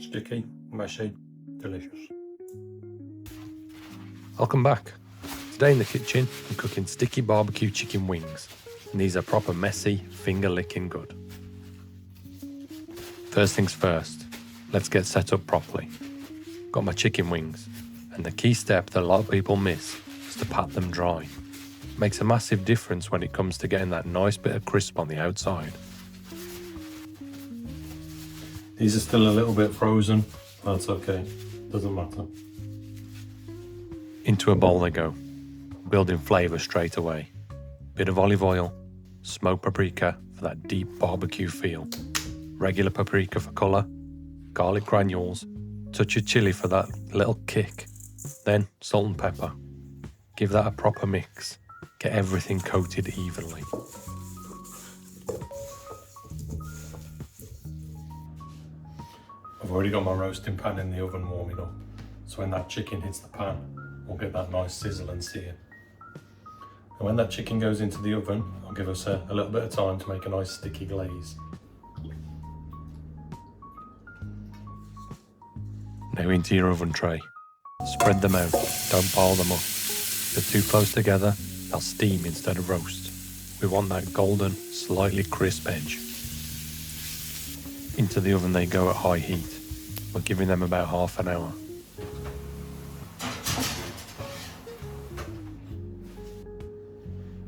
Sticky, mushy, delicious. Welcome back. Today in the kitchen, I'm cooking sticky BBQ chicken wings, and these are proper messy, finger-licking good. First things first, let's get set up properly. Got my chicken wings, and the key step that a lot of people miss is to pat them dry. Makes a massive difference when it comes to getting that nice bit of crisp on the outside. These are still a little bit frozen, that's okay, doesn't matter. Into a bowl they go, building flavour straight away. Bit of olive oil, smoked paprika for that deep barbecue feel, regular paprika for colour, garlic granules, touch of chilli for that little kick, then salt and pepper. Give that a proper mix, get everything coated evenly. I've already got my roasting pan in the oven warming up, so when that chicken hits the pan, we'll get that nice sizzle and sear. And when that chicken goes into the oven, I'll give us a little bit of time to make a nice sticky glaze. Now into your oven tray. Spread them out, don't pile them up. If they're too close together, they'll steam instead of roast. We want that golden, slightly crisp edge. Into the oven they go at high heat. We're giving them about half an hour.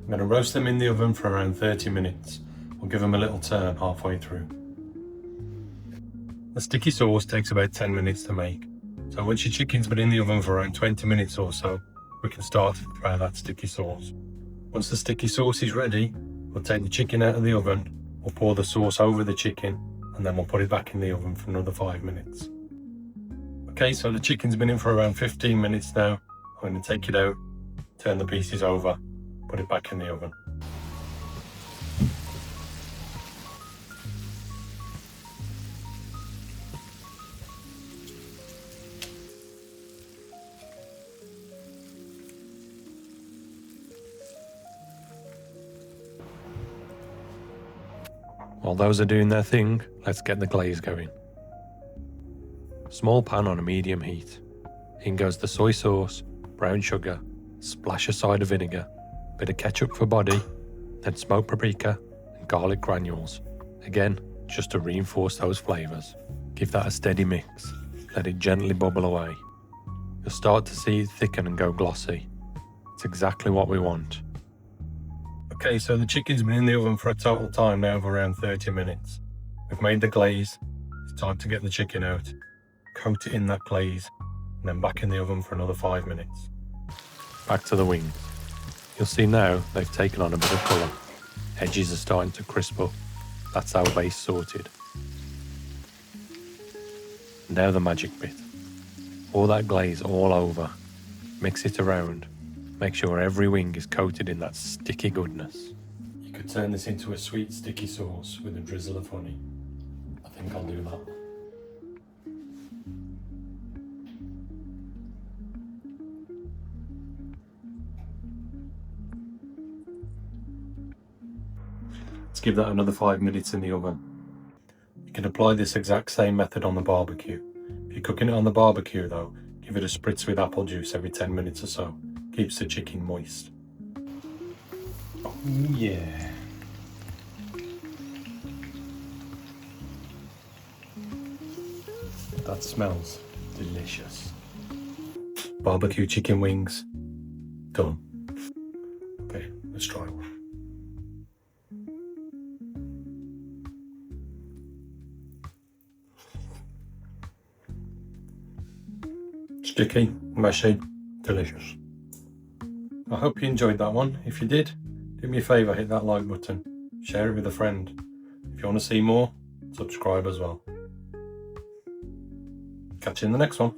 I'm going to roast them in the oven for around 30 minutes. We'll give them a little turn halfway through. The sticky sauce takes about 10 minutes to make. So once your chicken's been in the oven for around 20 minutes or so, we can start to try that sticky sauce. Once the sticky sauce is ready, we'll take the chicken out of the oven, we'll pour the sauce over the chicken, and then we'll put it back in the oven for another 5 minutes. Okay, so the chicken's been in for around 15 minutes now. I'm going to take it out, turn the pieces over, put it back in the oven. While those are doing their thing, let's get the glaze going. Small pan on a medium heat. In goes the soy sauce, brown sugar, splash of cider vinegar, bit of ketchup for body, then smoked paprika and garlic granules. Again, just to reinforce those flavours. Give that a steady mix. Let it gently bubble away. You'll start to see it thicken and go glossy. It's exactly what we want. Okay, so the chicken's been in the oven for a total time now of around 30 minutes. We've made the glaze. It's time to get the chicken out, coat it in that glaze, and then back in the oven for another 5 minutes. Back to the wings. You'll see now they've taken on a bit of colour. Edges are starting to crisp up. That's our base sorted. Now the magic bit. Pour that glaze all over. Mix it around. Make sure every wing is coated in that sticky goodness. You could turn this into a sweet sticky sauce with a drizzle of honey. I think I'll do that. Let's give that another 5 minutes in the oven. You can apply this exact same method on the barbecue. If you're cooking it on the barbecue though, give it a spritz with apple juice every 10 minutes or so. Keeps the chicken moist. Oh yeah. That smells delicious. Barbecue chicken wings, done. Okay, let's try one. Sticky, mushy, delicious. I hope you enjoyed that one. If you did, do me a favour, hit that like button, share it with a friend. If you want to see more, subscribe as well. Catch you in the next one.